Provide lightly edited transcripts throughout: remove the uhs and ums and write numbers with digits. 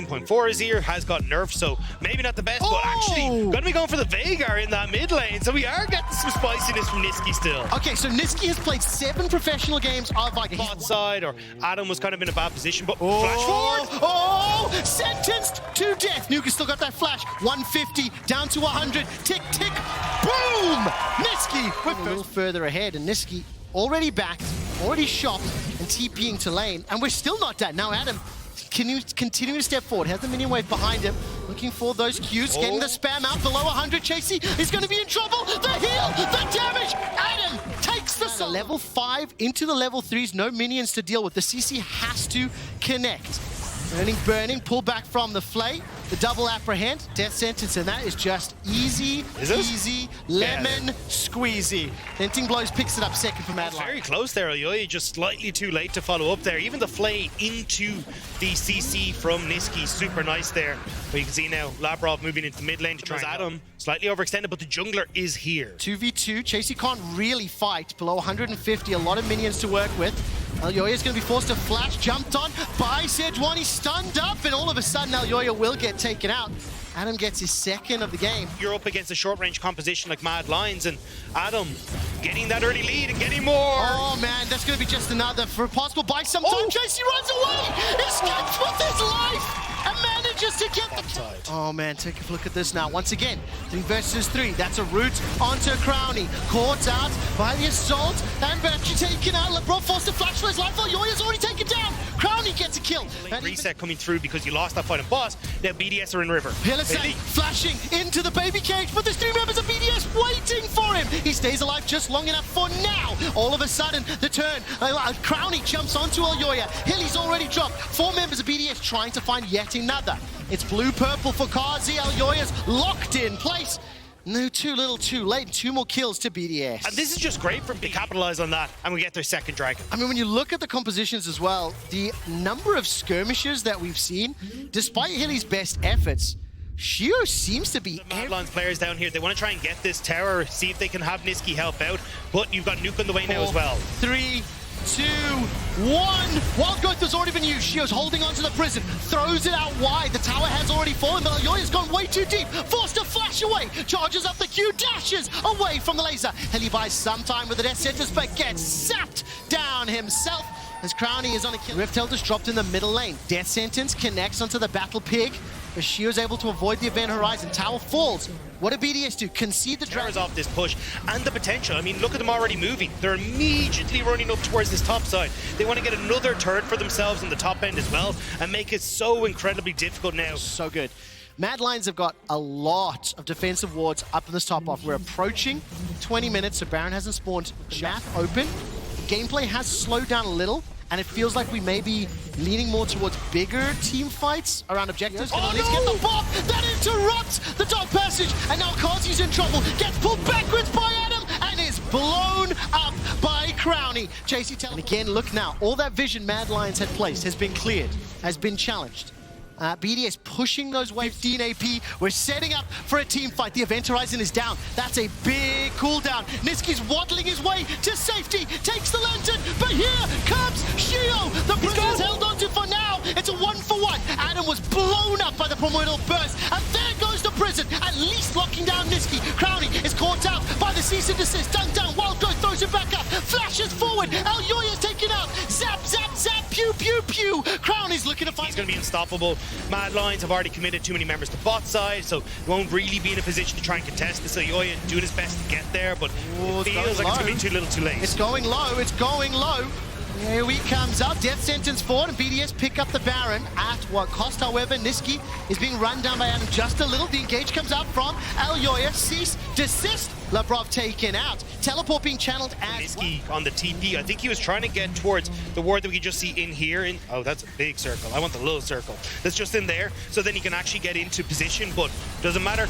1.4 is here, has got nerfed, so maybe not the best, but actually going to be going for the Veigar in that mid lane, so we are getting some spiciness from Nisqy still. Okay, so Nisqy has played 7 professional games of like Bot side, or Adam was kind of in a bad position, but flash forward! Oh, sentenced to death. Nuka still got that flash. 150 down to 100. Tick, tick, boom! Nisqy with a little further ahead, and Nisqy already backed, already shot, and TPing to lane, and we're still not dead. Now Adam continue to step forward, has the minion wave behind him, looking for those Qs, getting the spam out below 100. Chasey is going to be in trouble. The heal, the damage. Adam takes the level 5 into the level 3s, no minions to deal with. The CC has to connect. Burning, pull back from the Flay, the double apprehend, death sentence, and that is just easy, lemon squeezy. Venting Blows picks it up second for Madline. Very close there, Elyoya, just slightly too late to follow up there. Even the Flay into the CC from Nisqy, super nice there. But you can see now, Labrov moving into the mid lane to try Adam, slightly overextended, but the jungler is here. 2v2, Chasey can't really fight below 150, a lot of minions to work with. Elyoya is going to be forced to flash, jumped on by Sejuani, stunned up, and all of a sudden Elyoya will get taken out. Adam gets his second of the game. You're up against a short-range composition like Mad Lions, and Adam getting that early lead and getting more. Oh man, that's going to be just another for a possible buy sometime. Chasey runs away, escapes with his life, and manages to get the kill. Oh man, take a look at this now. Once again, 3 versus 3. That's a route onto Crowny. Caught out by the assault, and Battery taken out. LeBron forced to flash for his life. Elyoya's already taken down. Crowny gets a kill. Reset coming through because you lost that fight in boss. Now BDS are in river. LEC flashing into the baby cage, but there's 3 members of BDS waiting for him. He stays alive just long enough for now. All of a sudden, the turn. Crowny jumps onto Elyoya. Hilly's already dropped. 4 members of BDS trying to find yet another. It's blue-purple for Kazi. Elyoya's locked in place. No, too little, too late. 2 more kills to BDS. And this is just great for them to capitalize on that, and we get their second dragon. I mean, when you look at the compositions as well, the number of skirmishes that we've seen, despite Hilly's best efforts, Shio seems to be... Madlands players down here, they want to try and get this tower, see if they can have Nisqy help out, but you've got Nuke on the way now as well. 3, 2, 1. Wild Growth has already been used. Shio's holding onto the prison, throws it out wide. The tower has already fallen, but Elyoya's gone way too deep. Forced to flash away. Charges up the Q, dashes away from the laser. Hilly buys some time with the death sentence, but gets sapped down himself as Crowny is on a kill. Rift Elders dropped in the middle lane. Death sentence connects onto the Battle Pig, but Shio's able to avoid the event horizon. Tower falls. What did BDS do? Concede the dragon off this push and the potential. I mean, look at them already moving. They're immediately running up towards this top side. They want to get another turret for themselves in the top end as well and make it so incredibly difficult now. So good. Mad Lions have got a lot of defensive wards up in this top off. We're approaching 20 minutes, so Baron hasn't spawned. Map open. Gameplay has slowed down a little, and it feels like we may be leaning more towards bigger team fights around objectives. Can at least get the pop that interrupts the top passage, and now Kazi's in trouble. Gets pulled backwards by Adam and is blown up by Crowny. Chasey and again, look now, all that vision Mad Lions had placed has been cleared, has been challenged. BDS pushing those waves. 15 AP. We're setting up for a team fight. The event horizon is down. That's a big cooldown. Nisqy's waddling his way to safety. Takes the lantern, but here comes Shio. The prisoner's held onto for now. It's a 1-for-1. Adam was blown up by the primordial burst, and there goes the prison. At least locking down Nisqy. Crowny is caught out by the cease and desist. Dunked down. Wild Growth throws it back up. Flashes forward. Elyoya's taken out. Zap, zap, zap. Pew, pew, pew. Crowny's looking to fight. He's going to be unstoppable. Mad Lions have already committed too many members to bot side, so won't really be in a position to try and contest this. Elyoya doing his best to get there, but it feels like it's going to be too little too late. It's going low, it's going low. Here he comes up, death sentence forward, and BDS pick up the Baron at what cost. However, Nisqy is being run down by Adam just a little. The engage comes out from Elyoya. Cease, desist. Labrov taken out. Teleport being channeled as Nisqy on the TP. I think he was trying to get towards the ward that we can just see in here. Oh, that's a big circle. I want the little circle that's just in there, so then he can actually get into position, but doesn't matter.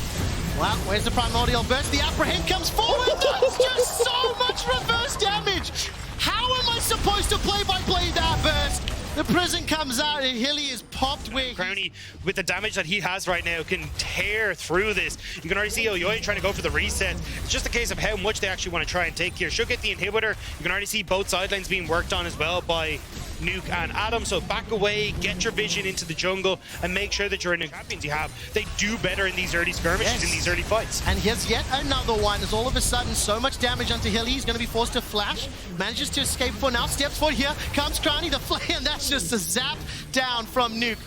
Well, where's the primordial burst? The apprehend comes forward. That's just so much reverse damage. How am I supposed to play that burst? The prison comes out and Hilly is popped where Crowny, with the damage that he has right now, can tear through this. You can already see Elyoya trying to go for the reset. It's just a case of how much they actually want to try and take here. Should get the inhibitor. You can already see both side lanes being worked on as well by Nuke and Adam. So back away, get your vision into the jungle, and make sure that you're in the champions you have. They do better in these early skirmishes, in these early fights. And here's yet another one. As all of a sudden, so much damage onto Hilly. He's going to be forced to flash. Manages to escape for now. Steps forward here. Comes Crowny, the flay, and that's just a zap down from Nuke.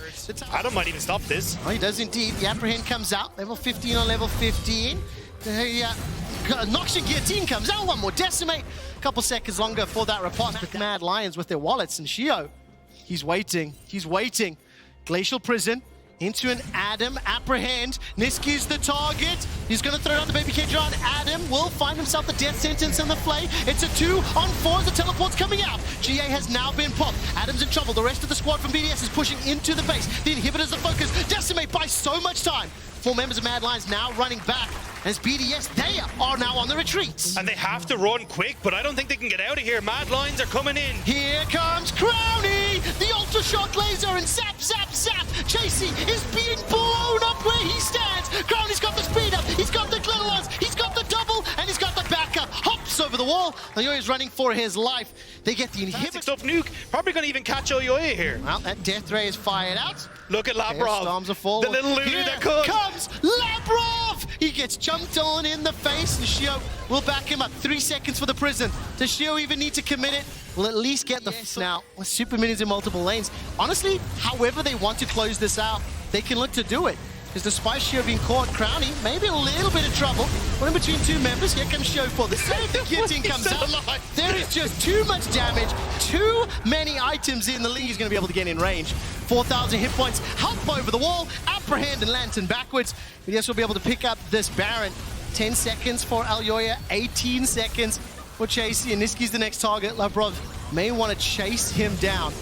Adam might even stop this. Oh, he does indeed. The Apprehend comes out. Level 15 on level 15. Noxian Guillotine comes out. One more Decimate. A couple seconds longer for that riposte. But Mad Lions with their wallets. And Shio, he's waiting. He's waiting. Glacial Prison into an Adam. Apprehend. Niski's the target. He's going to throw down the Baby Cage on. Adam will find himself the death sentence in the flay. It's a 2-on-4 as the teleport's coming out. GA has now been popped. Adam's in trouble. The rest of the squad from BDS is pushing into the base. The inhibitor's the focus. Decimate buys so much time. 4 members of Mad Lions now running back. As BDS, they are now on the retreat. And they have to run quick, but I don't think they can get out of here. Mad Lions are coming in. Here comes Crowny, the Ultra Shock Laser, and zap, zap, zap. Chasey is being blown up where he stands. Crowny's got the speed up, he's got the glitter ones, he's got the double, and he's got the backup. Hops over the wall. Oyoya's running for his life. They get the inhibitor. Stuff Nuke, probably going to even catch Oyoya here. Well, that death ray is fired out. Look at Labrov, Storms are full. the little loony that could. Comes Labrov! He gets jumped on in the face, and Shio will back him up. 3 seconds for the prison. Does Shio even need to commit it? We'll at least get the now with super minions in multiple lanes. Honestly, however they want to close this out, they can look to do it. Because despite Shio being caught, Crowny maybe a little bit of trouble. One in between 2 members. Here comes Shio for the save. The guillotine comes out. There is just too much damage. Too many items in the league. He's going to be able to get in range. 4,000 hit points. Hop over the wall. Apprehend and Lantern backwards. BDS will be able to pick up this Baron. 10 seconds for Oyoya. 18 seconds for Chasey. And Niski's the next target. Labrov may want to chase him down.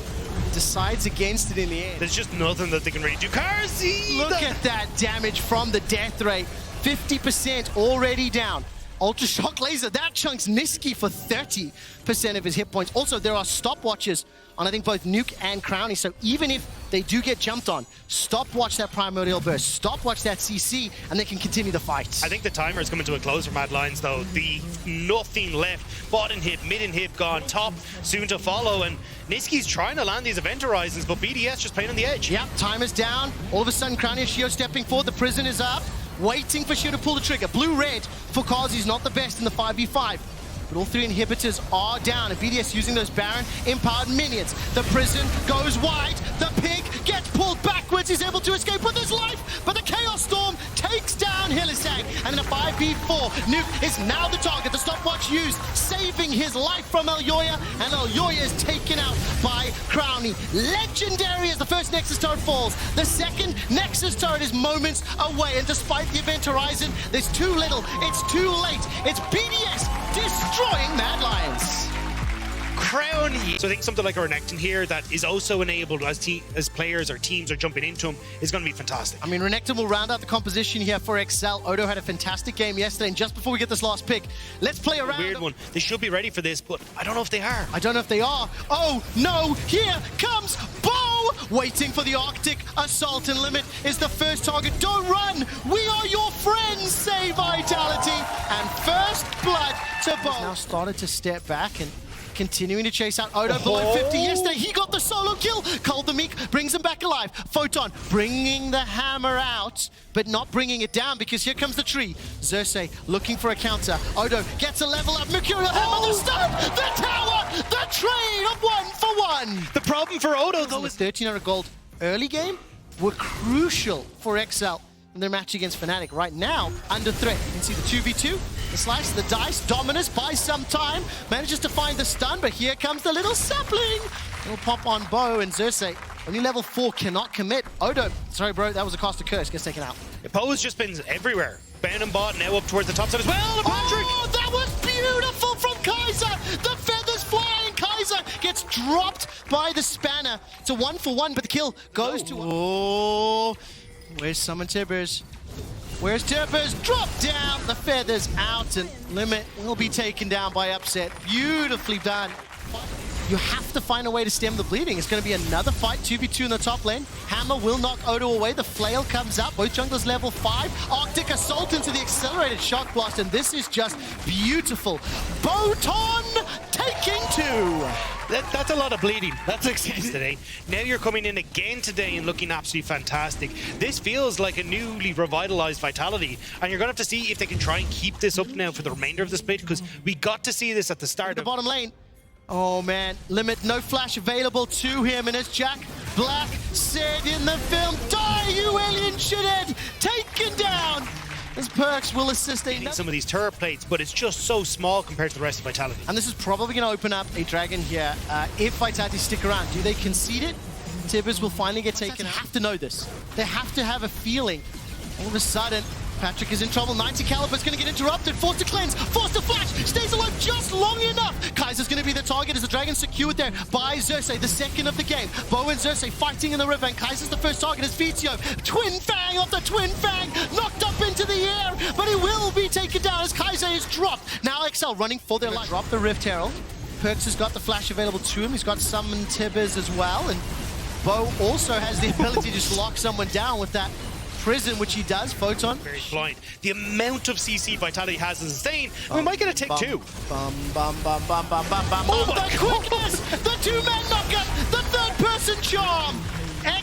Decides against it in the end. There's just nothing that they can really do. Karzi! Look at that damage from the death rate. 50% already down. Ultra Shock Laser, that chunks Niski for 30% of his hit points. Also, there are stopwatches on, I think, both Nuke and Crowny. So even if they do get jumped on, stopwatch that Primordial Burst, stopwatch that CC, and they can continue the fight. I think the timer is coming to a close for Mad Lions, though. Nothing left. Bot inhib, mid inhib gone, top soon to follow, and Niski's trying to land these event horizons, but BDS just playing on the edge. Yep, timer's down. All of a sudden, Crowny and Shio stepping forward. The prison is up. Waiting for Shio to pull the trigger. Blue-red for Kazi's not the best in the 5v5. But all 3 inhibitors are down. And BDS using those Baron empowered minions. The prison goes wide. The pig gets pulled backwards. He's able to escape with his life. But the Chaos Storm takes down Hillisang. And in a 5v4, Nuke is now the target. The stopwatch used, saving his life from Oyoya. And Oyoya is taken out by Crowny. Legendary as the first Nexus turret falls. The second Nexus turret is moments away. And despite the event horizon, there's too little. It's too late. It's BDS destroying Mad Lions. Crowny. So I think something like a Renekton here that is also enabled as players or teams are jumping into him is going to be fantastic. I mean, Renekton will round out the composition here for Excel. Odo had a fantastic game yesterday, and just before we get this last pick, let's play around. Weird one. They should be ready for this, but I don't know if they are. I don't know if they are. Oh, no, here comes Bo! Waiting for the Arctic Assault, and Limit is the first target. Don't run! We are your friends, say Vitality! And first blood to Bo. Now started to step back and continuing to chase out Odo below 50 yesterday. He got the solo kill. Cold the Meek brings him back alive. Photon bringing the hammer out, but not bringing it down because here comes the tree. Xerxes looking for a counter. Odo gets a level up. Mercurial hammer, the stun, the tower, the trade of 1 for 1. The problem for Odo, though, is 1300 gold early game were crucial for Excel in their match against Fnatic. Right now, under threat. You can see the 2v2, the slice, the dice. Dominus buys some time, manages to find the stun, but here comes the little sapling. It'll pop on Bo, and Xerxes, only level 4, cannot commit. Odo, sorry bro, that was a cost of curse, gets taken out. Poe's just been everywhere. Ban and bot now up towards the top side as well. Patrick! Oh, that was beautiful from Kaiser. The feathers flying. Kaiser gets dropped by the spanner. It's a 1 for 1, but the kill goes to... Oh, where's Summon Tibbers? Where's Tibbers? Drop down. The feathers out, and Limit will be taken down by Upset. Beautifully done. You have to find a way to stem the bleeding. It's going to be another fight, 2v2 in the top lane. Hammer will knock Odo away. The flail comes up. Both junglers level 5. Arctic Assault into the accelerated shock blast, and this is just beautiful. Boton taking 2. That's a lot of bleeding. That's success today. Now you're coming in again today and looking absolutely fantastic. This feels like a newly revitalized Vitality, and you're going to have to see if they can try and keep this up now for the remainder of the split, because we got to see this at the start The of bottom lane. Oh man, Limit, no flash available to him, and it's Jack Black said in the film, die you alien shithead, taken down! As Perks will assist some of these turret plates, but it's just so small compared to the rest of Vitality. And this is probably going to open up a dragon here. If Vitality stick around, do they concede it? Tibbers will finally get taken out. They have to know this. They have to have a feeling. All of a sudden, Patrick is in trouble. 90 Caliber's going to get interrupted. Forced to cleanse, forced to flash, stays alive just long enough. Kaiser's going to be the target as the dragon secured there by Xerxes, the second of the game. Bo and Xerxes fighting in the river, and Kaiser's the first target as Vitio. Twin Fang off the Twin Fang, knocked up into the air, but he will be taken down as Kaiser is dropped. Now XL running for their life. Drop the Rift Herald. Perks has got the flash available to him. He's got Summon Tibbers as well, and Bo also has the ability to just lock someone down with that prison, which he does. Photon. Very blind. The amount of CC Vitality has is insane. We might get a take 2. Oh, the quickness! The two-man knockup! The third-person charm!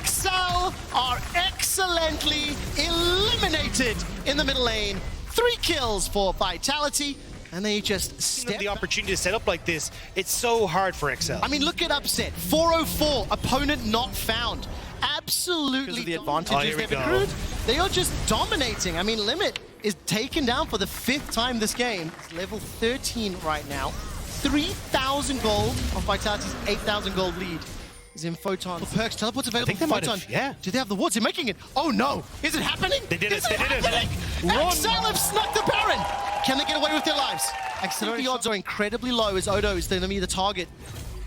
XL are excellently eliminated in the middle lane. 3 kills for Vitality, and they just step the opportunity to set up like this. It's so hard for XL. I mean, look at upset. 404, opponent not found. Absolutely the advantages they've accrued. They are just dominating. I mean, Limit is taken down for the 5th time this game. It's level 13 right now. 3,000 gold of Vitality's 8,000 gold lead is in Photon. Perks, teleport's available for Photon. Yeah. Do they have the wards? They're making it. Oh no! Is it happening? They did it. They did it. XL have snuck the Baron. Can they get away with their lives? The odds are incredibly low as Odo is going to be the target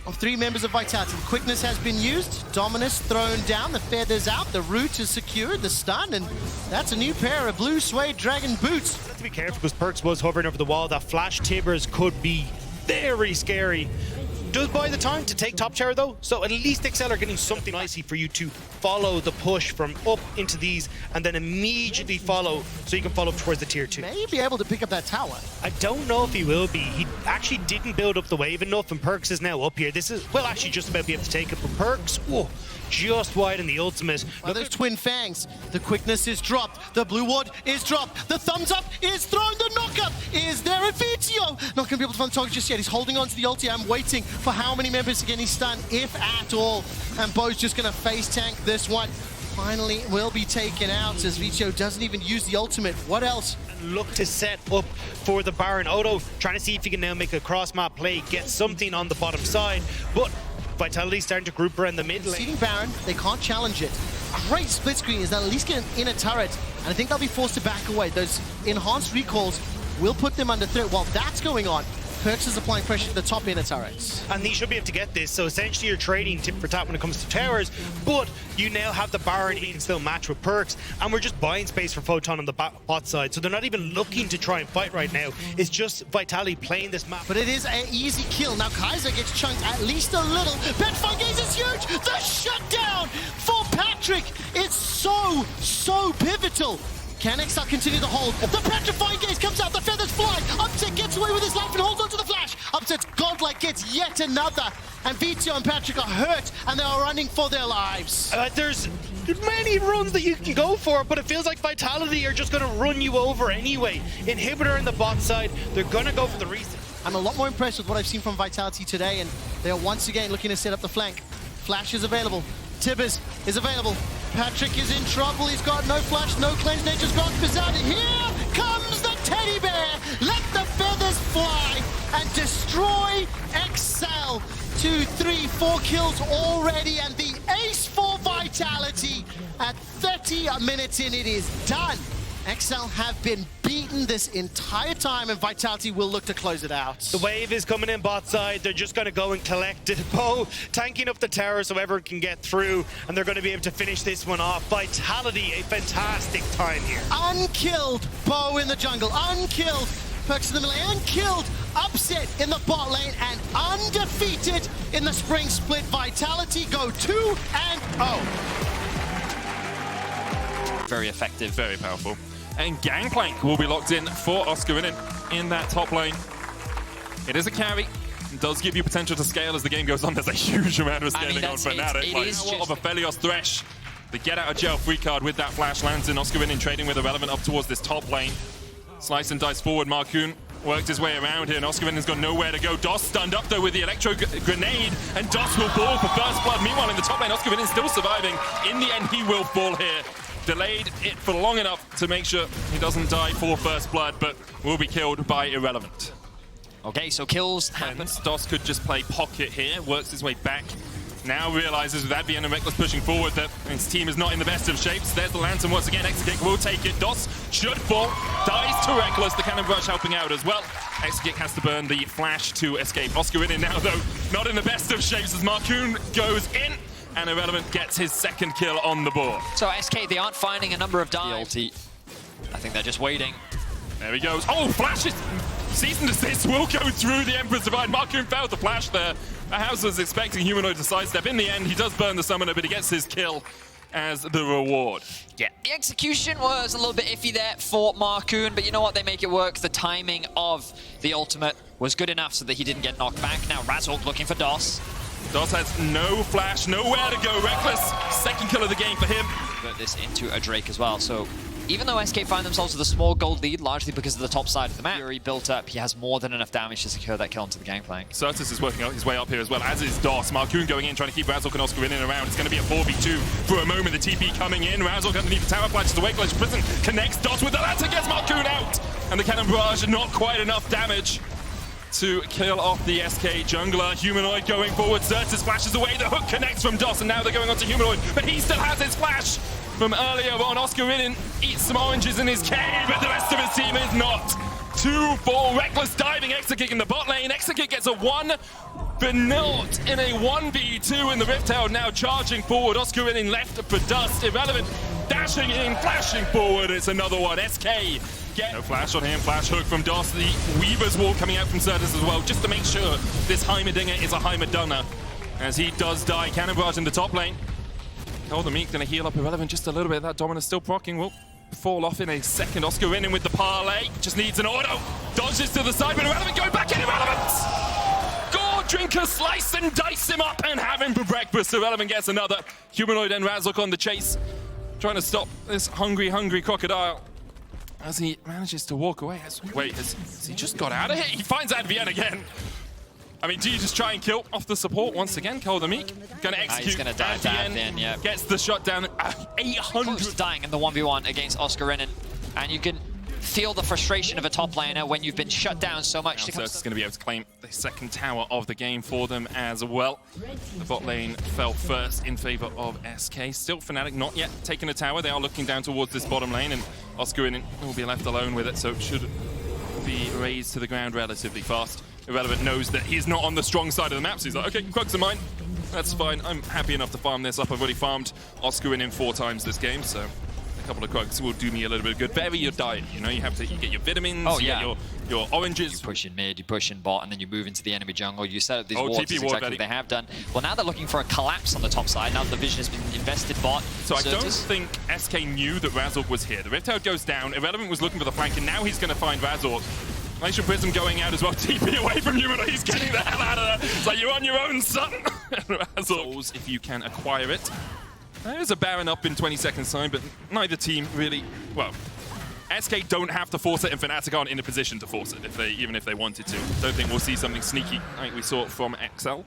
of 3 members of Vitality. Quickness has been used, Dominus thrown down, the feathers out, the root is secured, the stun, and that's a new pair of blue suede dragon boots. You have to be careful because Perks was hovering over the wall. That flash Tibbers could be very scary. Does buy the time to take top tower though, so at least XL are getting something icy for you to follow the push from up into these and then immediately follow, so you can follow towards the tier 2. May be able to pick up that tower. I don't know if he will be. He actually didn't build up the wave enough, and Perks is now up here. This is, well, actually just about be able to take it, but Perks, whoa, just wide in the ultimate. Well, those Twin Fangs. The quickness is dropped. The blue ward is dropped. The thumbs up is thrown. The knockup is there at Vitio. Not going to be able to find the target just yet. He's holding on to the ulti. I'm waiting for how many members to get his stun, if at all. And Bo's just going to face tank this one. Finally will be taken out as Vitio doesn't even use the ultimate. What else? Look to set up for the Baron. Odo trying to see if he can now make a cross-map play, get something on the bottom side, but Vitality starting to group around the mid lane. Seeding Baron, they can't challenge it. Great split screen is they'll at least get an inner turret, and I think they'll be forced to back away. Those enhanced recalls will put them under threat. While that's going on, Perks is applying pressure to the top inner turrets. And he should be able to get this, so essentially you're trading tip for tap when it comes to towers, but you now have the Baron, he can still match with Perks, and we're just buying space for Photon on the bot side, so they're not even looking to try and fight right now. It's just Vitality playing this map. But it is an easy kill. Now Kaiser gets chunked at least a little. Petrifying Gaze is huge! The shutdown for Patrick! It's so pivotal. Can XL continue the hold? The Petrifying Gaze comes out, the feathers fly. Upset gets away with his life and holds on to the flash. Upset's godlike gets yet another. And Vitio and Patrick are hurt and they are running for their lives. There's many runs that you can go for, but it feels like Vitality are just going to run you over anyway. Inhibitor in the bot side, they're going to go for the reset. I'm a lot more impressed with what I've seen from Vitality today, and they are once again looking to set up the flank. Flash is available. Tibbers is available. Patrick is in trouble. He's got no flash, no cleanse. Nature's got bizarre. Here comes the teddy bear. Let the feathers fly and destroy XL. 2, 3, 4 kills already, and the ace for Vitality. At 30 minutes in, it is done. XL have been beaten this entire time, and Vitality will look to close it out. The wave is coming in bot side. They're just going to go and collect it. Bo tanking up the tower so everyone can get through, and they're going to be able to finish this one off. Vitality, a fantastic time here. Unkilled Bo in the jungle. Unkilled Perks in the middle and killed. Upset in the bot lane and undefeated in the spring split. Vitality go 2-0. Very effective. Very powerful. And Gangplank will be locked in for Oscar in that top lane. It is a carry. It does give you potential to scale as the game goes on. There's a huge amount of scaling on Fnatic. It is of a Felios Thresh. The get out of jail free card with that flash lands in. Oscar trading with Irrelevant up towards this top lane. Slice and dice forward. Marcoon worked his way around here, and Oscar has got nowhere to go. Doss stunned up though with the electro grenade, and Doss will fall for first blood. Meanwhile, in the top lane, Oscar is still surviving. In the end, he will fall here. Delayed it for long enough to make sure he doesn't die for first blood, but will be killed by Irrelevant. Okay, so kills happen. Doss could just play pocket here, works his way back. Now realizes with Advienne and Reckless pushing forward that his team is not in the best of shapes. There's the lantern once again. Exekick will take it. Doss should fall. Dies to Reckless. The cannon barrage helping out as well. Exekick has to burn the flash to escape. Oscar in now though, not in the best of shapes as Marcoon goes in. And Irrelevant gets his second kill on the board. So SK, they aren't finding a number of dives. I think they're just waiting. There he goes. Oh, flashes! Cease and desist will go through the Emperor's Divide. Marcoon failed the flash there. House was expecting Humanoid to sidestep. In the end, he does burn the summoner, but he gets his kill as the reward. Yeah, the execution was a little bit iffy there for Marcoon, but you know what? They make it work. The timing of the ultimate was good enough so that he didn't get knocked back. Now Razork looking for Doss. Doss has no flash, nowhere to go. Reckless, second kill of the game for him. Put this into a Drake as well, so even though SK find themselves with a small gold lead, largely because of the top side of the map, Fury built up, he has more than enough damage to secure that kill into the Gangplank. Certus is working his way up here as well, as is Doss. Marcoon going in, trying to keep Razork and Oscar in and around. It's going to be a 4v2 for a moment. The TP coming in. Razork underneath the tower, flashes away. Glacier Prison connects Doss with the lantern, gets Marcoon out. And the cannon barrage, not quite enough damage to kill off the SK jungler. Humanoid going forward. Certus flashes away. The hook connects from Doss, and now they're going on to Humanoid. But he still has his flash from earlier on. Oscar eats some oranges in his cave, but the rest of his team is not. 2-4, Reckless diving, Exekick in the bot lane. Exekick gets a 1, but not in a 1v2 in the Rift Tower. Now charging forward. Oscar left for Dust. Irrelevant dashing in, flashing forward. It's another one. SK get no flash on him. Flash hook from Doss. The Weaver's Wall coming out from Certus as well, just to make sure this Heimerdinger is a Heimerdunner. As he does die, cannon barrage in the top lane. KazaLoLLCShighlights going to heal up Irrelevant just a little bit. That Dominus still proccing. Will fall off in a second. Oscar in with the parlay. Just needs an auto. Dodges to the side, but Irrelevant going back in. Irrelevant! Gore Drinker slice and dice him up and have him for breakfast. Irrelevant gets another. Humanoid and Razork on the chase. Trying to stop this hungry crocodile as he manages to walk away. Wait, has he just got out of here? He finds Advienne again. I mean, do you just try and kill off the support once again? KazaLoLLCShighlights gonna execute. He's gonna die Advienne, yeah. Gets the shot down. 800. Close dying in the 1v1 against Oscar and you can feel the frustration of a top laner when you've been shut down so much. So it's going to be able to claim the second tower of the game for them as well. The bot lane fell first in favor of SK. Still Fnatic not yet taking a tower. They are looking down towards this bottom lane, and Oscar will be left alone with it, so it should be raised to the ground relatively fast. Irrelevant knows that he's not on the strong side of the map, so he's like, okay, Krugs are mine. That's fine. I'm happy enough to farm this up. I've already farmed Oscar in 4 times this game, so a couple of Krugs will do me a little bit of good. Vary your diet, you know, you get your vitamins, you get your oranges. You push in mid, you push in bot, and then you move into the enemy jungle. You set up these wards, that's exactly what they have done. Well, now they're looking for a collapse on the top side. Now the vision has been invested bot. So I don't think SK knew that Razork was here. The Rift Tower goes down. Irrelevant was looking for the flank, and now he's going to find Razork. Glacier Prism going out as well. TP away from Humanoid. He's getting the hell out of there. It's like, you're on your own, son. Razork, if you can acquire it. There's a Baron up in 20 seconds time, but neither team really, well, SK don't have to force it, and Fnatic aren't in a position to force it, even if they wanted to. Don't think we'll see something sneaky like we saw from XL.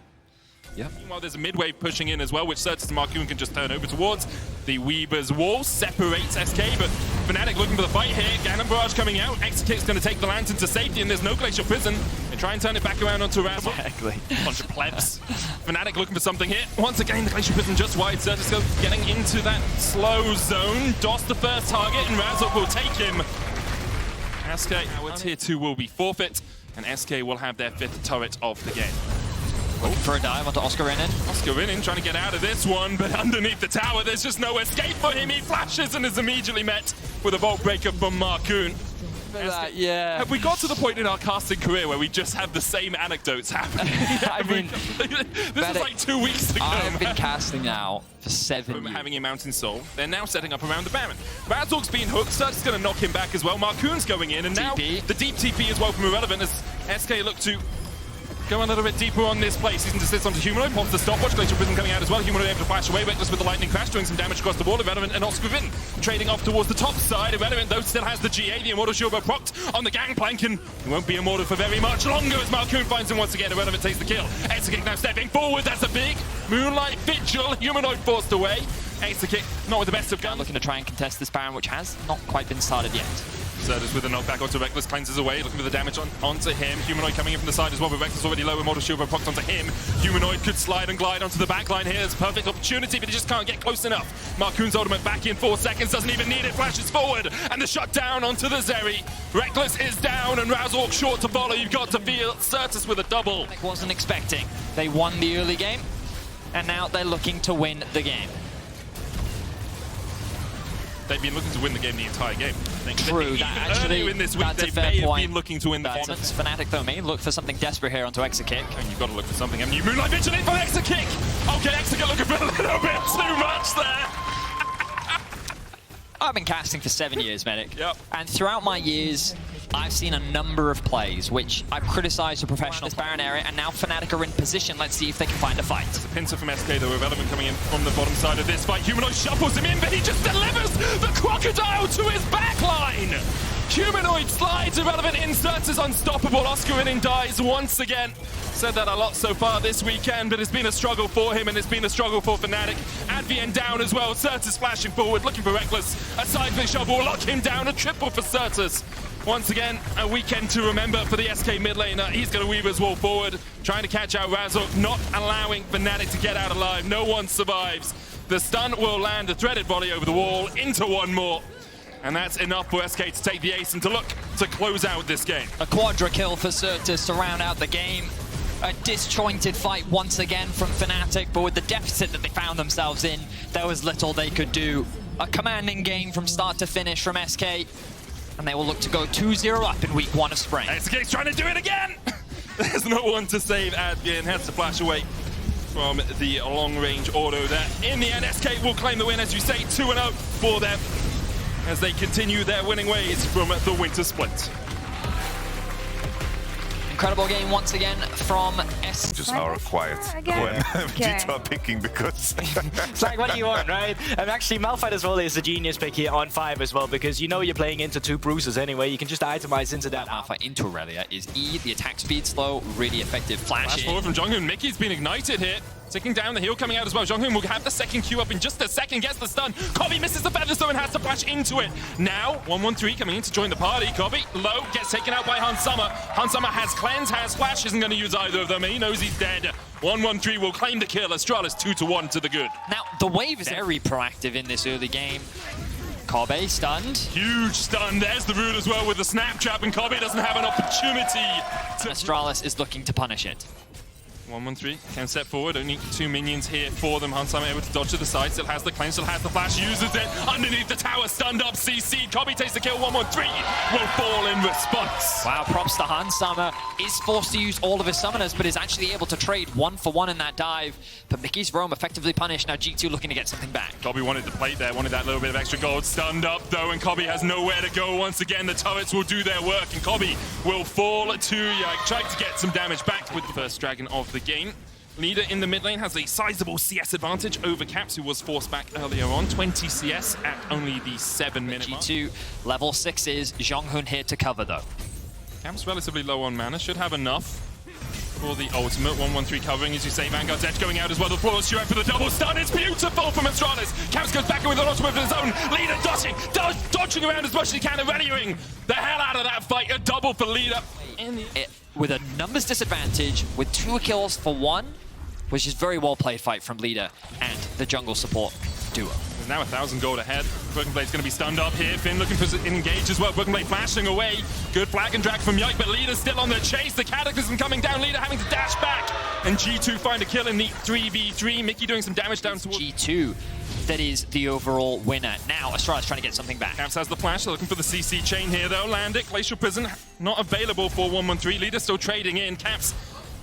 Yeah. Meanwhile, there's a mid-wave pushing in as well, which Certus and Marcoon can just turn over towards. The Weaver's Wall separates SK, but Fnatic looking for the fight here. Cannon barrage coming out. Exekick's going to take the lantern to safety, and there's no Glacier Prison. They try and turn it back around onto Razork. Exactly. Bunch of plebs. Fnatic looking for something here. Once again, the Glacier Prison just wide. Certus getting into that slow zone. Doss the first target, and Razork will take him. SK, our tier 2 will be forfeit, and SK will have their 5th turret of the game. Looking for a dive onto Oscar Oscar trying to get out of this one, but underneath the tower, there's just no escape for him. He flashes and is immediately met with a Vault Breaker from Marcoon. that, yeah. Have we got to the point in our casting career where we just have the same anecdotes happening? I mean, this is like 2 weeks ago. I've been casting now for 7 years. Having a Mountain Soul, they're now setting up around the Baron. Razork's being hooked, Surt's going to knock him back as well. Marcoon's going in, and now the deep TP as well from Irrelevant as SK look to go a little bit deeper on this place. Season desist onto Humanoid, pops the stopwatch, Glacial Prison coming out as well. Humanoid able to flash away, Reckless with the lightning crash, doing some damage across the wall. Irrelevant and Oscar Vin trading off towards the top side. Irrelevant though still has the GA, the Immortal Shield propped on the gangplank, and he won't be immortal for very much longer as Marcoon finds him once again. Irrelevant takes the kill. Exakick now stepping forward, that's a big Moonlight Vigil. Humanoid forced away. Exakick not with the best of guns. Looking to try and contest this Baron, which has not quite been started yet. Zerdas with a knockback onto Reckless, cleanses away, looking for the damage onto him. Humanoid coming in from the side as well, but Reckless already low, Immortal Shield propped onto him. Humanoid could slide and glide onto the backline here. It's a perfect opportunity, but he just can't get close enough. Marcoon's ultimate back in 4 seconds, doesn't even need it, flashes forward, and the shutdown onto the Zeri. Reckless is down, and Razork short to follow. You've got to feel Certus with a double. I wasn't expecting. They won the early game, and now they're looking to win the game. They've been looking to win the game the entire game. True, that actually, in this week, that's they a fair may point. have been looking to win the final. Fnatic though may look for something desperate here onto Exakick. And you've got to look for something. And you Moonlight Vigil in for Exakick! Okay, Exakick looking for a little bit too much there. I've been casting for 7 years, Medic. Yep. And throughout my years, I've seen a number of plays which I've criticized the professional Baron area, and now Fnatic are in position. Let's see if they can find a fight. There's a pincer from SK though, Irrelevant coming in from the bottom side of this fight. Humanoid shuffles him in, but he just delivers the crocodile to his backline! Humanoid slides, Irrelevant inserts is unstoppable. Oscar Winning dies once again. Said that a lot so far this weekend, but it's been a struggle for him, and it's been a struggle for Fnatic. Advian down as well. Certus flashing forward, looking for Reckless. A side flick shot will lock him down. A triple for Certus. Once again, a weekend to remember for the SK mid laner. He's going to weave his wall forward, trying to catch out Razork, not allowing Fnatic to get out alive. No one survives. The stun will land a threaded volley over the wall into one more. And that's enough for SK to take the ace and to look to close out this game. A quadra kill for Certus to round out the game. A disjointed fight once again from Fnatic, but with the deficit that they found themselves in, there was little they could do. A commanding game from start to finish from SK, and they will look to go 2-0 up in week 1 of spring. SK's trying to do it again! There's no one to save Advian, has to flash away from the long-range auto there. In the end, SK will claim the win, as you say, 2-0 for them, as they continue their winning ways from the winter split. Incredible game once again from S. Just are quiet when G2 are picking because... It's like, what do you want, right? And actually, Malphite as well is a genius pick here on 5 as well, because you know you're playing into 2 bruises anyway. You can just itemize into that. Malphite into Aurelia is E, the attack speed slow, really effective flash. Flash forward from Jonghoon. Mickey's been ignited here. Ticking down the heel coming out as well. Jonghoon will have the second Q up in just a second, gets the stun. Kobe misses the Featherstone and has to flash into it. Now, 1-1-3 coming in to join the party. Kobe, low, gets taken out by Hansama. Hansama has cleanse, has flash, isn't going to use either of them, and he knows he's dead. 1-1-3 will claim the kill. Astralis 2-1 to the good. Now, the wave is very proactive in this early game. Kobe stunned. Huge stun. There's the root as well with the snap trap, and Kobe doesn't have an opportunity. Astralis is looking to punish it. 1-1-3 can step forward, only 2 minions here for them. Hansama able to dodge to the side, still has the cleanse, still has the flash, uses it underneath the tower, stunned up, CC. Kobe takes the kill, 1-1-3 will fall in response. Wow, props to Hansama. Is forced to use all of his summoners, but is actually able to trade 1-for-1 in that dive. But Mickey's roam effectively punished. Now G2 looking to get something back. Kobe wanted the plate there, wanted that little bit of extra gold. Stunned up though, and Kobe has nowhere to go once again. The turrets will do their work, and Kobe will fall to Yike. Tried to get some damage back with the first dragon of the game. Leader in the mid lane has a sizable CS advantage over Caps, who was forced back earlier on. 20 CS at only the 7-minute mark. G2 level 6 is Jonghoon here to cover though. Caps relatively low on mana, should have enough for the ultimate. 1-1-3 covering, as you say. Vanguard's edge going out as well. The floor is straight for the double stun. It's beautiful from Astralis. Caps goes back in with an ultimate of his own. Leader dodging around as much as he can and rallying the hell out of that fight. A double for Leader. With a numbers disadvantage, with 2 kills for 1, which is very well played fight from Leader and the jungle support duo. There's now 1,000 gold ahead. Broken Blade's going to be stunned up here. Finn looking for engage as well. Broken Blade flashing away. Good flag and drag from Yike, but Leader's still on the chase. The Cataclysm coming down. Leader having to dash back. And G2 find a kill in the 3v3. Mickey doing some damage down towards G2 that is the overall winner. Now, Astralis trying to get something back. Caps has the flash, they're looking for the CC chain here though. Landic, Glacial Prison, not available for 113. Leader still trading in. Caps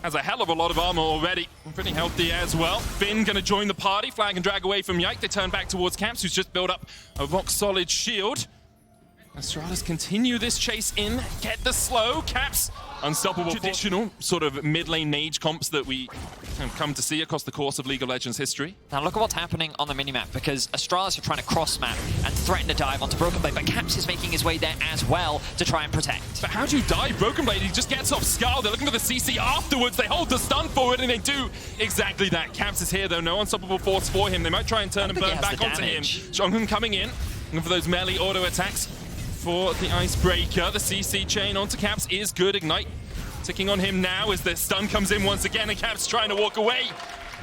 has a hell of a lot of armor already. Pretty healthy as well. Finn gonna join the party, flag and drag away from Yike. They turn back towards Caps, who's just built up a rock-solid shield. Astralis continue this chase in, get the slow. Caps, unstoppable. Traditional sort of mid-lane mage comps that we have come to see across the course of League of Legends history. Now look at what's happening on the minimap, because Astralis are trying to cross-map and threaten to dive onto Broken Blade, but Caps is making his way there as well to try and protect. But how do you dive Broken Blade? He just gets off Scarl. They're looking for the CC afterwards. They hold the stun forward, and they do exactly that. Caps is here, though. No unstoppable force for him. They might try and turn and burn back onto him. Jonghun coming in, looking for those melee auto attacks for the Icebreaker. The CC chain onto Caps is good. Ignite ticking on him now as the stun comes in once again, and Caps trying to walk away.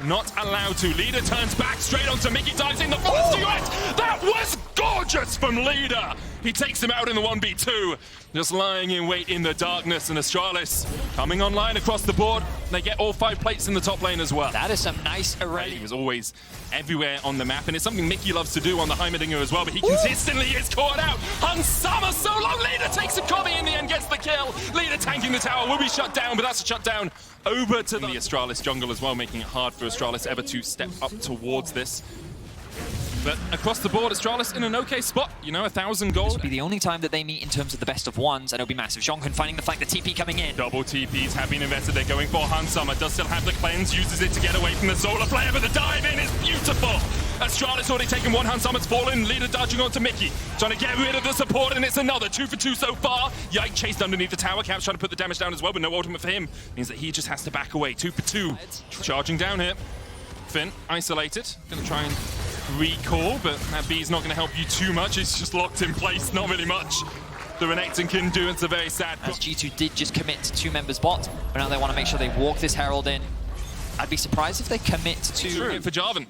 Not allowed to. Leader turns back straight onto Mickey, dives in the forest duet. That was gorgeous from Leader. He takes him out in the 1v2. Just lying in wait in the darkness, and Astralis coming online across the board. They get all 5 plates in the top lane as well. That is some nice array. He was always everywhere on the map, and it's something Mickey loves to do on the Heimerdinger as well, but he consistently is caught out. Unsummer solo. Leader takes a Kobe in the end, gets the kill. Leader tanking the tower, will be shut down, but that's a shutdown over to the Astralis jungle as well, making it hard for Astralis ever to step up towards this. But across the board, Astralis in an okay spot. You know, 1,000 gold. This will be the only time that they meet in terms of the best of ones, and it'll be massive. Jonghun finding the flank, the TP coming in. Double TPs have been invested. They're going for Hansama. Does still have the cleanse, uses it to get away from the solar player, but the dive in is beautiful. Astralis already taken one. Hansama's fallen. Leader dodging onto Mickey, trying to get rid of the support, and it's another 2 for 2 so far. Yike chased underneath the tower. Caps trying to put the damage down as well, but no ultimate for him. Means that he just has to back away. 2 for 2. Charging down here. Finn, isolated. Gonna try and recall, but that B's not going to help you too much. It's just locked in place, not really much the Renekton can do. It's a very sad. As G2 did just commit to 2 members bot, but now they want to make sure they walk this Herald in. I'd be surprised if they commit to for Jarvan,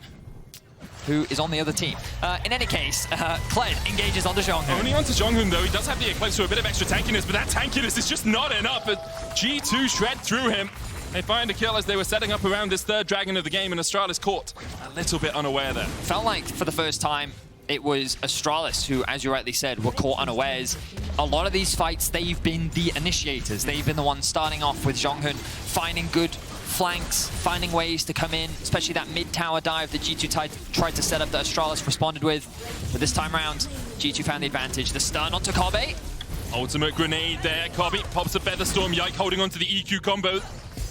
who is on the other team. In any case, Kled engages onto Jonghun. Only onto Jonghun though. He does have the Eclipse for a bit of extra tankiness, but that tankiness is just not enough. But G2 shred through him. They find a kill as they were setting up around this 3rd dragon of the game, and Astralis caught a little bit unaware there. Felt like for the first time it was Astralis who, as you rightly said, were caught unawares. A lot of these fights, they've been the initiators. They've been the ones starting off with Jonghun, finding good flanks, finding ways to come in, especially that mid-tower dive that G2 tried to set up that Astralis responded with. But this time around, G2 found the advantage. The stun onto Kobe. Ultimate grenade there. Kobe pops a Featherstorm. Yike holding onto the EQ combo.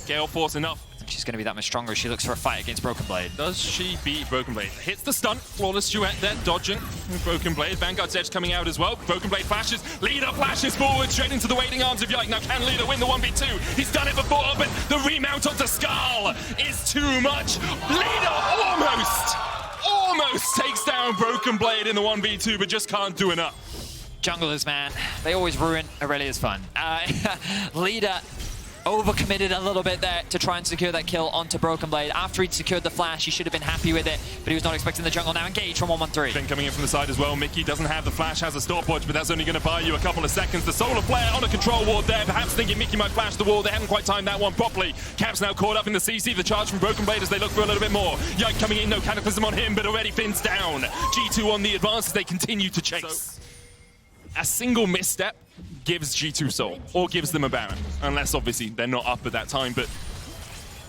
Gale Force enough. She's going to be that much stronger as she looks for a fight against Broken Blade. Does she beat Broken Blade? Hits the stun. Flawless duet there, dodging Broken Blade. Vanguard's edge coming out as well. Broken Blade flashes. Leader flashes forward, straight into the waiting arms of Yike. Now can Leader win the 1v2? He's done it before, but the remount onto Skarl is too much. Leader almost takes down Broken Blade in the 1v2, but just can't do enough. Junglers, man, they always ruin Aurelia's fun. Leader overcommitted a little bit there to try and secure that kill onto Broken Blade. After he'd secured the flash, he should have been happy with it, but he was not expecting the jungle. Now engage from 113. Finn coming in from the side as well. Mickey doesn't have the flash, has a stopwatch, but that's only going to buy you a couple of seconds. The solar player on a control ward there, perhaps thinking Mickey might flash the wall. They haven't quite timed that one properly. Caps now caught up in the CC. The charge from Broken Blade as they look for a little bit more. Yike coming in, no Cataclysm on him, but already Finn's down. G2 on the advance as they continue to chase. A single misstep gives G2 soul, or gives them a Baron, unless obviously they're not up at that time. But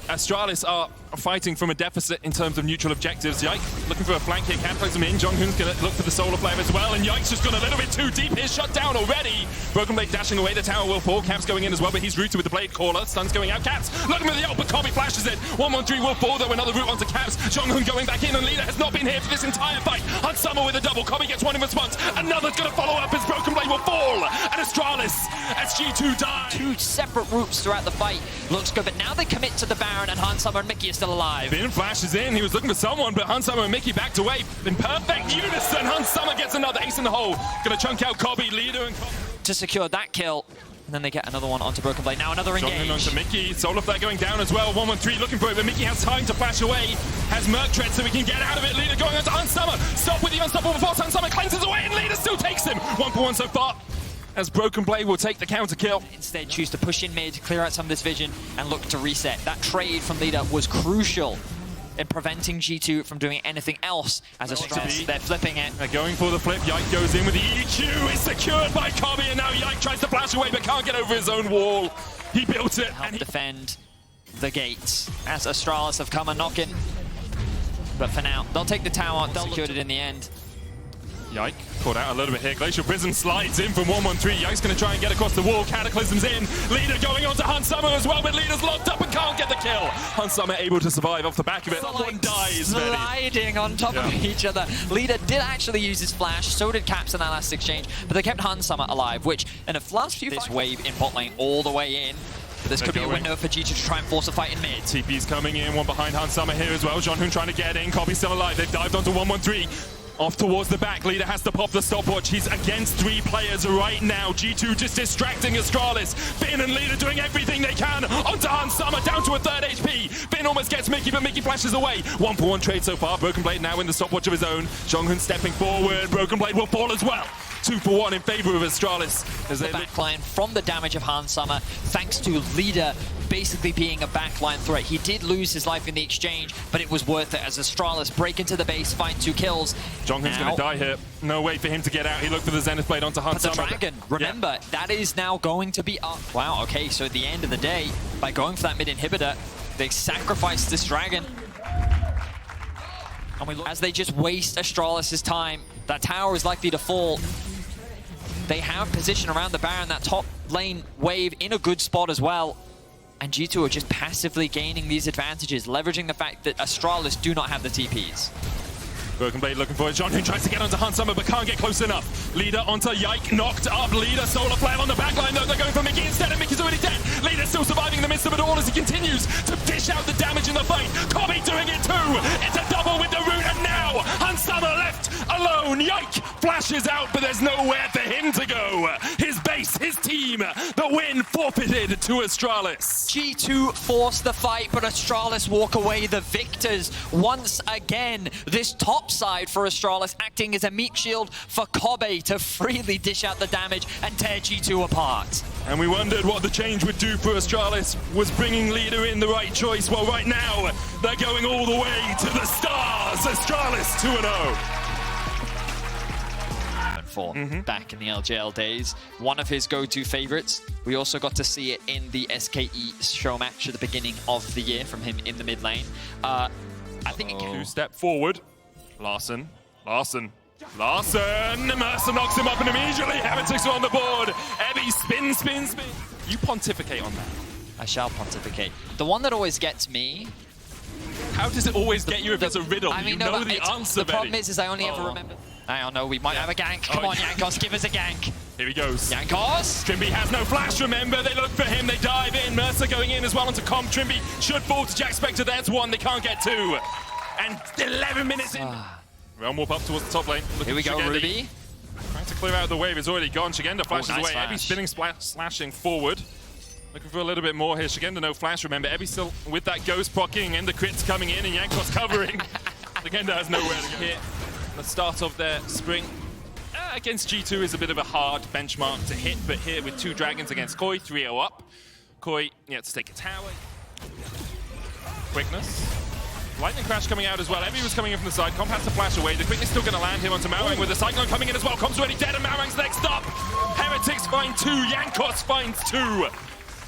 Astralis are fighting from a deficit in terms of neutral objectives. Yike looking for a flank here, can't place him in. Jonghun's going to look for the solar flame as well, and Yike's just gone a little bit too deep here, shut down already. Broken Blade dashing away, the tower will fall. Caps going in as well, but he's rooted with the Blade Caller. Stun's going out, Caps looking for the ult, but Kobe flashes it. 113 will fall though, another route onto Caps. Jonghun going back in, and Leader has not been here for this entire fight. Hansama with a double, Kobe gets one in response. Another's going to follow up as Broken Blade will fall. And Astralis, as G2 die. 2 separate routes throughout the fight. Looks good, but now they commit to the Baron, and Hansama and Mickey are still alive. Finn flashes in, he was looking for someone, but Hansama and Mickey backed away in perfect unison. Hansama gets another ace in the hole. Gonna chunk out Kobe, Leader, and Kobe to secure that kill. And then they get another one onto Broken Blade. Now another engage. Onto Mickey, solar flare going down as well. 113 looking for it, but Mickey has time to flash away. Has Merc Tread so he can get out of it. Leader going onto Hansama. Stop with the unstoppable force. Hansama cleanses away, and Leader still takes him. 1 for 1 so far, as Broken Blade will take the counter kill. Instead choose to push in mid, clear out some of this vision, and look to reset. That trade from Leader was crucial in preventing G2 from doing anything else as Astralis. They're flipping it. They're going for the flip. Yike goes in with the EQ. It's secured by Kobe, and now Yike tries to flash away but can't get over his own wall. He built it. Help defend the gates as Astralis have come a knocking. But for now, they'll take the tower. They'll secure it in the end. Yike caught out a little bit here. Glacial Prism slides in from 113. Yike's going to try and get across the wall. Cataclysm's in. Leader going on to Hansama as well, but Leader's locked up and can't get the kill. Hansama able to survive off the back of it. Someone dies. Sliding on top of each other. Leader did actually use his flash. So did Caps in that last exchange. But they kept Hansama alive, which in the last few this wave in bot lane all the way in. But this could be a window for G2 to try and force a fight in mid. TP's coming in. One behind Hansama here as well. John Hoon trying to get in. Kobe's still alive. They've dived onto 113. Off towards the back, Leader has to pop the stopwatch. He's against 3 players right now. G2 just distracting Astralis. Finn and Leader doing everything they can. Onto Hansama, down to a 3rd HP. Finn almost gets Mickey, but Mickey flashes away. 1-for-1 trade so far. Broken Blade now in the stopwatch of his own. Jonghun stepping forward. Broken Blade will fall as well. 2-for-1 in favor of Astralis. As the backline from the damage of Hansama, thanks to Leader basically being a backline threat. He did lose his life in the exchange, but it was worth it as Astralis break into the base, find 2 kills. Jonghun's going to die here. No way for him to get out. He looked for the Zenith Blade onto Hansama. But the Dragon, remember, that is now going to be up. Wow, okay, so at the end of the day, by going for that mid inhibitor, they sacrificed this Dragon. And we look as they just waste Astralis' time. That tower is likely to fall. They have position around the Baron, that top lane wave in a good spot as well. And G2 are just passively gaining these advantages, leveraging the fact that Astralis do not have the TPs. Broken Blade looking for it. John Hoon tries to get onto Hansama but can't get close enough. Leader onto Yike, knocked up. Leader, solar flare on the backline though. They're going for Mickey instead, and Mickey's already dead. Leader still surviving in the midst of it all as he continues to dish out the damage in the fight. Kobe doing it too. It's a double with the root, and now Hansama left alone. Yike flashes out, but there's nowhere for him to go. His base, his team, the win forfeited to Astralis. G2 force the fight, but Astralis walk away the victors once again. This top side for Astralis acting as a meat shield for Kobe to freely dish out the damage and tear G2 apart. And we wondered what the change would do for Astralis. Was bringing Leader in the right choice? Well, right now, they're going all the way to the stars. Astralis 2-0. Back in the LJL days, one of his go-to favorites. We also got to see it in the SKE show match at the beginning of the year from him in the mid lane. I think it can... 2-step forward. Larson. Mercer knocks him up, and immediately Heretics are on the board. Ebby spin. You pontificate on that. I shall pontificate. The one that always gets me... How does it always get you if it's a riddle? I mean, you know the answer, The problem is I only ever remember... I don't know, we might have a gank. Come on, Jankos, give us a gank. Here he goes. Jankos! Trimby has no flash, remember. They look for him, they dive in. Mercer going in as well onto Comp. Trimby should fall to Jack Spectre. There's 1, they can't get 2. And 11 minutes in. Realm warp up towards the top lane. Here we go, Ruby. Trying to clear out the wave, it's already gone. Shigenda flashes away. Flash. Ebby spinning, slashing forward. Looking for a little bit more here. Shigenda no flash, remember. Ebby still with that ghost proccing, and the crits coming in, and Jankos covering. Shigenda has nowhere to go. Here, the start of their spring against G2 is a bit of a hard benchmark to hit, but here with 2 dragons against Koi, 3-0 up. Koi, to take a tower. Quickness. Lightning Crash coming out as well. Ebby was coming in from the side. Comp has to flash away. The quickness still going to land here onto Marang with the Cyclone coming in as well. Comp's already dead and Marang's next up. Heretics find 2. Jankos finds 2.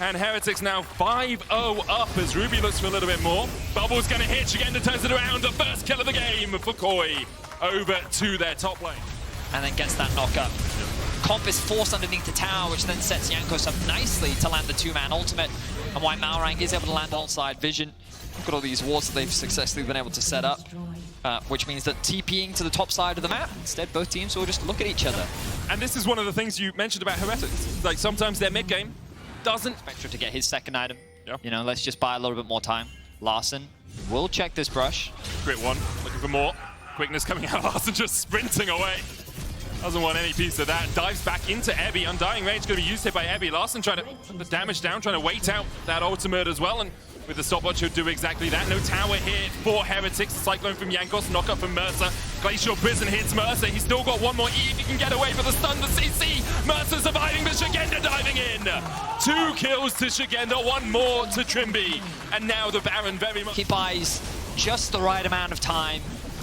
And Heretics now 5-0 up as Ruby looks for a little bit more. Bubble's going to hit. Shigenda turns it around. The first kill of the game for Koi over to their top lane. And then gets that knock up. Comp is forced underneath the tower, which then sets Jankos up nicely to land the 2-man ultimate. And why Malrang is able to land onside vision. Look at all these wards that they've successfully been able to set up, which means that TPing to the top side of the map. Instead, both teams will just look at each other. And this is one of the things you mentioned about Heretics. Like, sometimes their mid-game doesn't... Spectre to get his second item. Yep. You know, let's just buy a little bit more time. Larson will check this brush. Crit 1, looking for more. Quickness coming out, Larson just sprinting away. Doesn't want any piece of that. Dives back into Ebby. Undying Rage going to be used here by Ebby. Larson trying to put the damage down, trying to wait out that ultimate as well. And with the stopwatch, he'll do exactly that. No tower here for Heretics. The Cyclone from Jankos, knock up from Mercer. Glacial Prison hits Mercer. He's still got 1 more E if he can get away for the stun. The CC. Mercer surviving, but Shigenda diving in. 2 kills to Shigenda, 1 more to Trimby. And now the Baron very much... He buys just the right amount of time,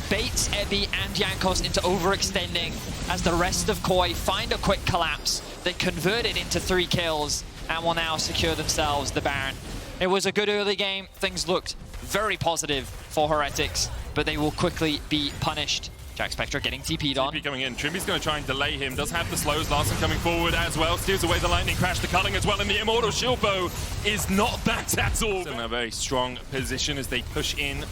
baits Ebi and Jankos into overextending as the rest of Koi find a quick collapse. They convert it into 3 kills and will now secure themselves the Baron. It was a good early game. Things looked very positive for Heretics, but they will quickly be punished. Jack Spectra getting TP'd on. TP coming in. Trimby's going to try and delay him. Does have the slows. Larson coming forward as well. Steals away the lightning crash. The culling as well. And the Immortal Shield Bow is not that at all. Still in a very strong position as they push in.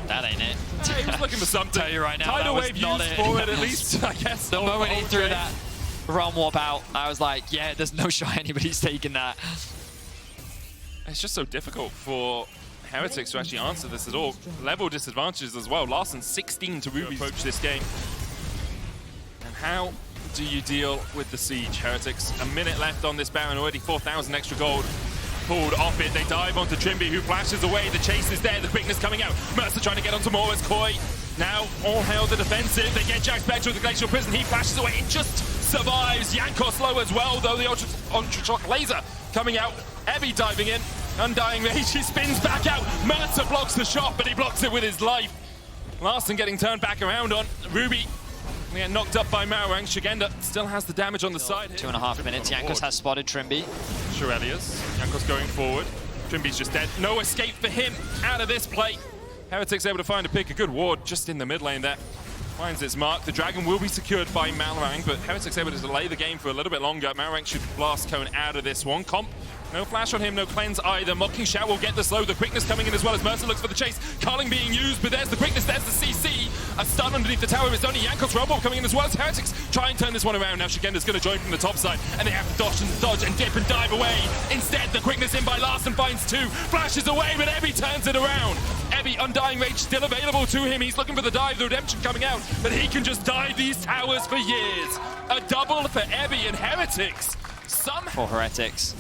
That ain't it. He was looking for something. Tell you right now, Tidal that wave was not used it. for it at least, I guess. The moment he threw that realm warp out, I was like, yeah, there's no shot anybody's taking that. It's just so difficult for Heretics to actually answer this at all. Level disadvantages as well. Larson 16 to Ruby approach this game. And how do you deal with the siege, Heretics? A minute left on this Baron, already 4,000 extra gold pulled off it. They dive onto Trimby, who flashes away. The chase is there, the quickness coming out. Mercer trying to get onto more as Koi. Now all hail the defensive. They get Jack Spectre with the Glacial Prison. He flashes away. It just survives. Jankos low as well, though. The Ultra Shock Laser coming out. Ebi diving in. Undying Rage. He spins back out. Mercer blocks the shot, but he blocks it with his life. Larson getting turned back around on Ruby. We get knocked up by Marowang. Shigenda still has the damage on the side. 2.5 minutes. Jankos has spotted Trimby. Shirelius. Jankos going forward. Trimby's just dead. No escape for him out of this play. Heretics able to find a pick. A good ward just in the mid lane there. Finds its mark. The dragon will be secured by Marowang, but Heretics able to delay the game for a little bit longer. Marowang should blast Cone out of this one. Comp. No flash on him, no cleanse either. Mocking Shout will get the slow. The quickness coming in as well as Mercer looks for the chase. Culling being used, but there's the quickness, there's the CC. A stun underneath the tower. It's only Jankos Rumble coming in as well as Heretics try and turn this one around. Now Shigenda's going to join from the top side, and they have to dodge and dip and dive away. Instead, the quickness in by Larson finds 2. Flashes away, but Ebi turns it around. Ebi, Undying Rage still available to him. He's looking for the dive, the redemption coming out, but he can just dive these towers for years. A double for Ebi and Heretics. For Heretics.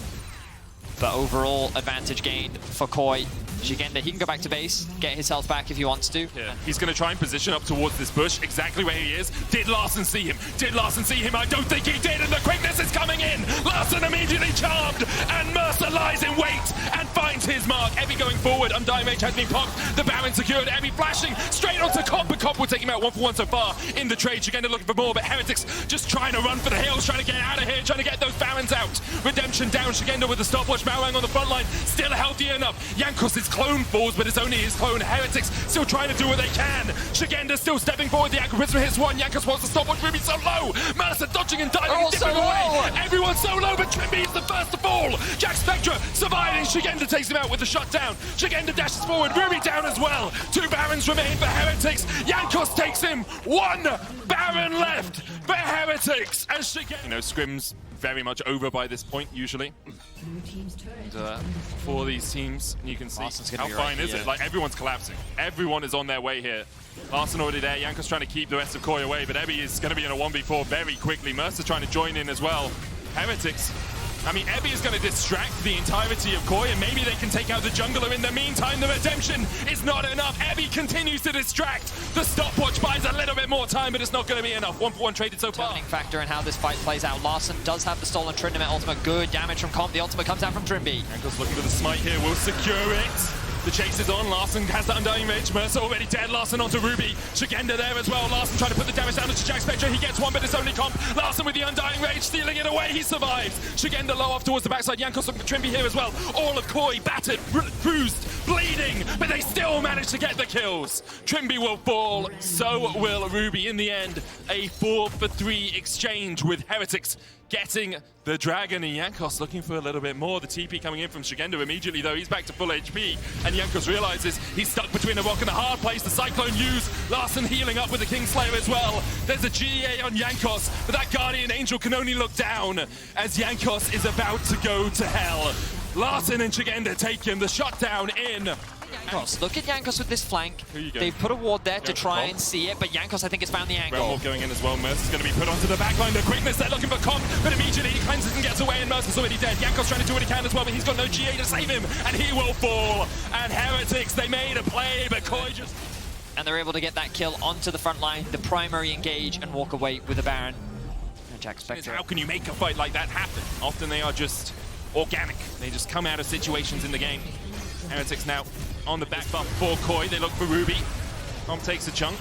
But overall, advantage gained for Koi. Shigenda, he can go back to base, get his health back if he wants to. Yeah. He's going to try and position up towards this bush, exactly where he is. Did Larson see him? Did Larson see him? I don't think he did, and the quickness is coming in. Larson immediately charmed, and Mercer lies in wait and finds his mark. Ebi going forward, Undying Rage has been popped. The Baron secured, Ebi flashing straight onto Comp, but Comp will take him out 1-for-1 so far in the trade. Shigenda looking for more, but Heretics just trying to run for the hills, trying to get out of here, trying to get those Barons out. Redemption down, Shigenda with the stopwatch, Marowang on the front line, still healthy enough. Jankos' clone falls, but it's only his clone. Heretics still trying to do what they can. Shigenda still stepping forward. The Aqua Prism hits 1. Jankos wants to stop. Ruby so low. Mercer dodging and diving, dipping away. Everyone's so low, but Trimby is the first to fall. Jack Spectra surviving. Shigenda takes him out with the shutdown. Shigenda dashes forward. Ruby down as well. 2 Barons remain for Heretics. Jankos takes him. 1 Baron left for Heretics. And Shigenda, you know, scrims very much over by this point usually. And, for these teams, you can see how fine is it. Like, everyone's collapsing. Everyone is on their way here. Larson already there. Jankos trying to keep the rest of Koi away, but Ebi is going to be in a 1v4 very quickly. Mercer trying to join in as well. Heretics, I mean, Ebi is going to distract the entirety of Koi, and maybe they can take out the jungler. In the meantime, the redemption is not enough. Ebi continues to distract. The stopwatch buys a little bit more time, but it's not going to be enough. 1-for-1 traded so far. Determining factor in how this fight plays out. Larson does have the stolen Triniment ultimate. Good damage from Comp. The ultimate comes out from Trimby. Jankos looking for the smite here. Will secure it. The chase is on. Larson has the Undying Rage. Mercer already dead. Larson onto Ruby. Shigenda there as well. Larson trying to put the damage down to Jack Spectre. He gets 1, but it's only Comp. Larson with the Undying Rage, stealing it away. He survives. Shigenda low off towards the backside. Jankos looking for Trimby here as well. All of Koi battered, bruised, bleeding, but they still manage to get the kills. Trimby will fall. So will Ruby. In the end, a 4-for-3 exchange with Heretics getting the dragon, and Jankos looking for a little bit more. The TP coming in from Shigenda immediately, though. He's back to full HP, and Jankos realizes he's stuck between a rock and a hard place. The Cyclone used. Larson healing up with the Kingslayer as well. There's a GA on Jankos, but that Guardian Angel can only look down as Jankos is about to go to hell. Larson and Shigenda take him. The shutdown in. Jankos, look at Jankos with this flank. They've put a ward there to try and see it, but Jankos, I think, has found the angle. Realm going in as well. Mercer's going to be put onto the backline. The quickness, they're looking for Comp, but immediately he cleanses and gets away, and Mercer's already dead. Jankos trying to do what he can as well, but he's got no GA to save him, and he will fall. And Heretics, they made a play, but Koi just... And they're able to get that kill onto the front line, the primary engage, and walk away with the Baron. And Jack Spectre. How can you make a fight like that happen? Often they are just organic. They just come out of situations in the game. Heretics now on the back buff for Koi. They look for Ruby. Comp takes a chunk.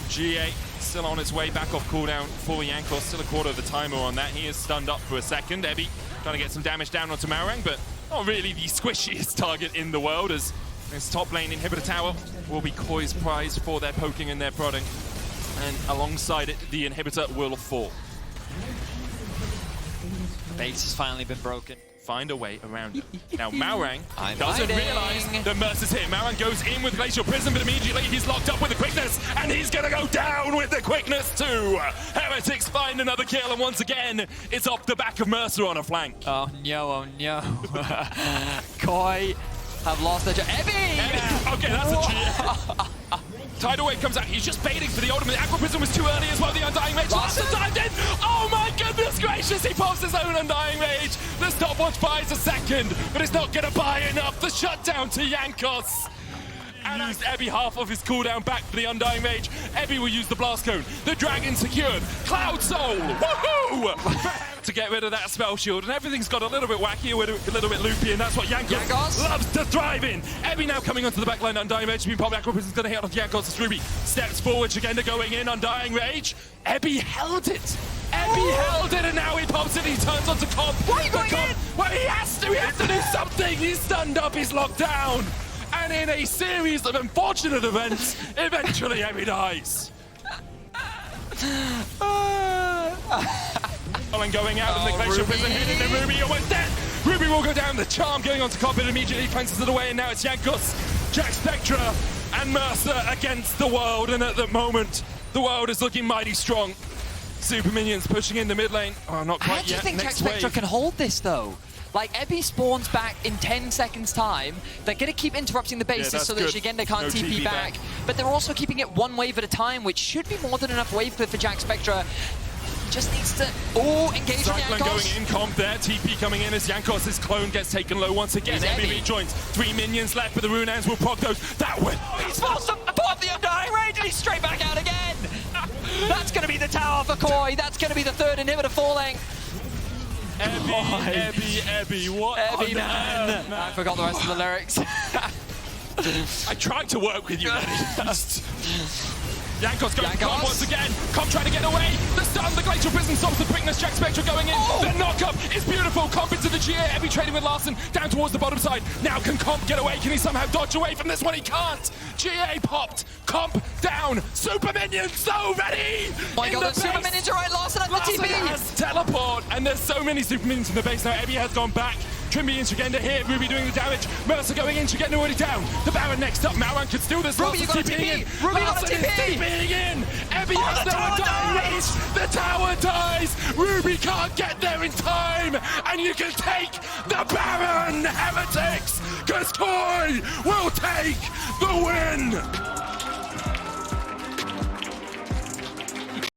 GA still on its way back off cooldown for Jankos. Still a quarter of the timer on that. He is stunned up for a second. Ebby trying to get some damage down onto Marang, but not really the squishiest target in the world, as this top lane inhibitor tower will be Koi's prize for their poking and their prodding. And alongside it, the inhibitor will fall. Base has finally been broken. Find a way around it. Now Marang I'm doesn't hiding. realize that Mercer's here. Marang goes in with Glacial Prism, but immediately he's locked up with the quickness, and he's gonna go down with the quickness too. Heretics find another kill, and once again, it's off the back of Mercer on a flank. Oh no, Koi have lost their Ebby! Okay, that's a cheer. Tidal Wave comes out. He's just baiting for the ultimate. Aqua Prism was too early as well. The Undying Rage last dived in. Oh my goodness gracious! He pops his own Undying Rage. The stopwatch buys a second, but it's not going to buy enough. The shutdown to Jankos. And used Ebby half of his cooldown back for the Undying Rage. Ebby will use the Blast Cone. The Dragon secured. Cloud Soul. Woohoo! To get rid of that spell shield, and everything's got a little bit wacky, a little bit loopy, and that's what Jankos loves to thrive in. Ebby now coming onto the backline. Undying Rage being popped. Aqua Prism's going to hit on Jankos. Ruby steps forward, Shigenda going in. Undying Rage. Ebby held it. Ebby held it, and now he pops it. He turns onto Comp. Why are you going in? Well, he has to do something. He's stunned up. He's locked down. And in a series of unfortunate events, eventually Ebby dies. And going out, and the Glacial Prism hitting the Ruby, almost dead. Ruby will go down. The Charm going on to Comp, and immediately fences it away, and now it's Jankos, Jack Spectra, and Mercer against the world. And at the moment, the world is looking mighty strong. Super Minions pushing in the mid lane. Oh, not quite yet. I think Jack Next Spectra wave. can hold this though. Like, Ebby spawns back in 10 seconds time. They're going to keep interrupting the bases so that Shigenda can't No TP back. But they're also keeping it one wave at a time, which should be more than enough wave clear for Jack Spectra. He just needs to, engage on Cyclone Jankos. going in, Comp there, TP coming in as Jankos' clone gets taken low once again. Here's Ebby Ebby. rejoins. 3 minions left, but the Runehands will proc those. That way. He's forced to pop the Undying Rage, and he's straight back out again. That's going to be the tower for Koi. That's going to be the third inhibitor falling. Ebby, what? Ebby, man. I forgot the rest of the lyrics. I tried to work with you, Eddie. Jankos going for Comp once again. Comp trying to get away. The stun, the Glacial Prism stops the quickness. Jack Spectra going in. The knock-up is beautiful. Comp into the GA. Ebby trading with Larson down towards the bottom side. Now can Comp get away? Can he somehow dodge away from this one? He can't. GA popped. Comp down. Super Minions so ready. Oh my god, the Super Minions are right. Larson at the Larson TP. has teleport, and there's so many Super Minions in the base now. Ebby has gone back. Trimby and Shigenda here. Ruby doing the damage. Mercer going in. Shigenda already down. The Baron next up. Marang can steal this. Ruby, you got a TP. Ruby got a TP. In. Ebby has no Undying Rage. The tower dies. Ruby can't get there in time. And you can take the Baron, Heretics, because Koi will take the win.